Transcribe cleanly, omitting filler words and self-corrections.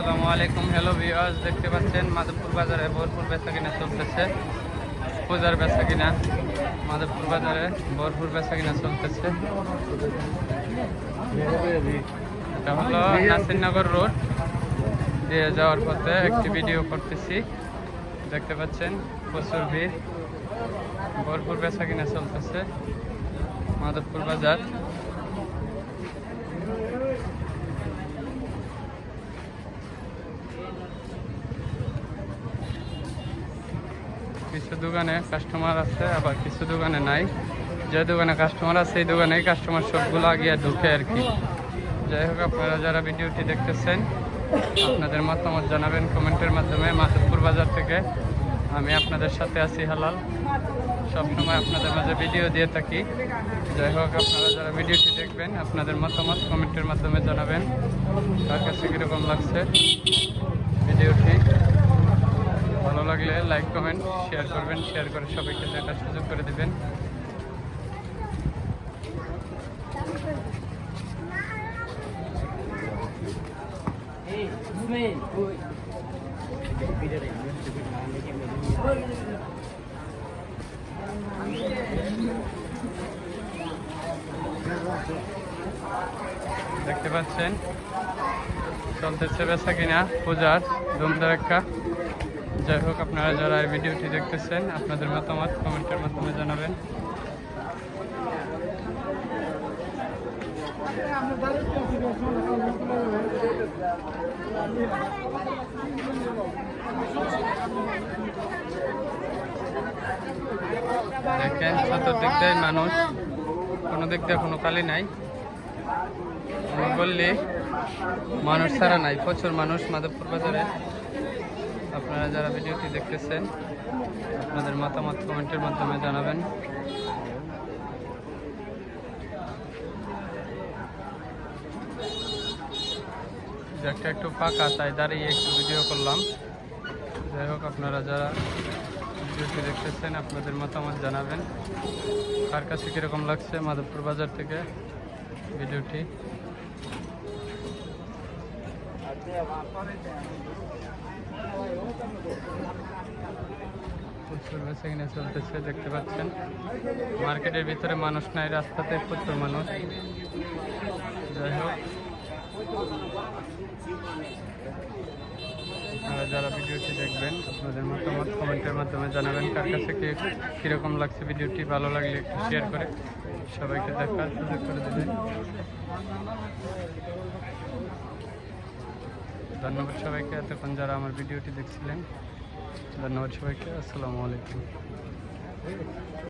আসসালামু আলাইকুম। Hello viewers, দেখতে পাচ্ছেন মাধবপুর বাজারে ভরপুর বেচাকিনা চলতেছে। পূজার বেচাকিনা মাধবপুর বাজারে ভরপুর বেচাকিনা চলতেছে। এটা হলো নাসিরনগর রোড দিয়ে যাওয়ার পথে একটি ভিডিও করতেছি। দেখতে পাচ্ছেন প্রচুর ভিড়, ভরপুর বেচাকিনা চলতেছে মাধবপুর বাজার। কিছু দোকানে কাস্টমার আছে, আবার কিছু দোকানে নাই। যে দোকানে কাস্টমার আছে সেই দোকানে কাস্টমার সবগুলো গিয়ে ঢুকে আর কি। যাই হোক, আপনারা যারা ভিডিওটি দেখতেছেন আপনাদের মতামত জানাবেন কমেন্টের মাধ্যমে। মাধবপুর বাজার থেকে আমি আপনাদের সাথে আছি হালাল, সবসময় আপনাদের মাঝে ভিডিও দিয়ে থাকি। যাই হোক, আপনারা যারা ভিডিওটি দেখবেন আপনাদের মতামত কমেন্টের মাধ্যমে জানাবেন। তার কাছে কীরকম লাগছে ভিডিওটি। ভালো লাগলে লাইক কমেন্ট শেয়ার করবেন, শেয়ার করে সবাইকে দেখার সুযোগ করে দিবেন। দেখতে পাচ্ছেন চলতেছে বেচা কিনা পূজার ধুমধারাক্কা। যাই হোক, আপনারা যারা এই ভিডিওটি দেখতেছেন আপনাদের মতামত কমেন্টের মাধ্যমে জানাবেন। দেখেন চতুর্দিক দিয়ে মানুষ, কোনো দিক দিয়ে কোনো কালি নাই, বললে মানুষ ছাড়া নাই, প্রচুর মানুষ মাধবপুর বাজারে। আপনারা যারা ভিডিওটি দেখতেছেন আপনাদের মতামত কমেন্টের মাধ্যমে জানাবেন। জায়গাটা একটু ফাঁকা, তাই দাঁড়িয়ে একটু ভিডিও করলাম। যাই হোক, আপনারা যারা ভিডিওটি দেখতেছেন আপনাদের মতামত জানাবেন। কার কাছে কীরকম লাগছে মাধবপুর বাজার থেকে ভিডিওটি। প্রচুর বেচাকেনা চলতেছে, দেখতে পাচ্ছেন মার্কেটের ভিতরে মানুষ নাই, রাস্তাতে প্রচুর মানুষ। যাই হোক, আপনারা যারা ভিডিওটি দেখবেন আপনাদের মতামত কমেন্টের মাধ্যমে জানাবেন। কার কাছে কীরকম লাগছে ভিডিওটি। ভালো লাগলে একটু শেয়ার করে সবাইকে দেখার সুযোগ করে দেবেন। ধন্যবাদ সবাইকে, এতক্ষণ যারা আমার ভিডিওটি দেখছিলেন। ধন্যবাদ সবাইকে। আসসালামু আলাইকুম।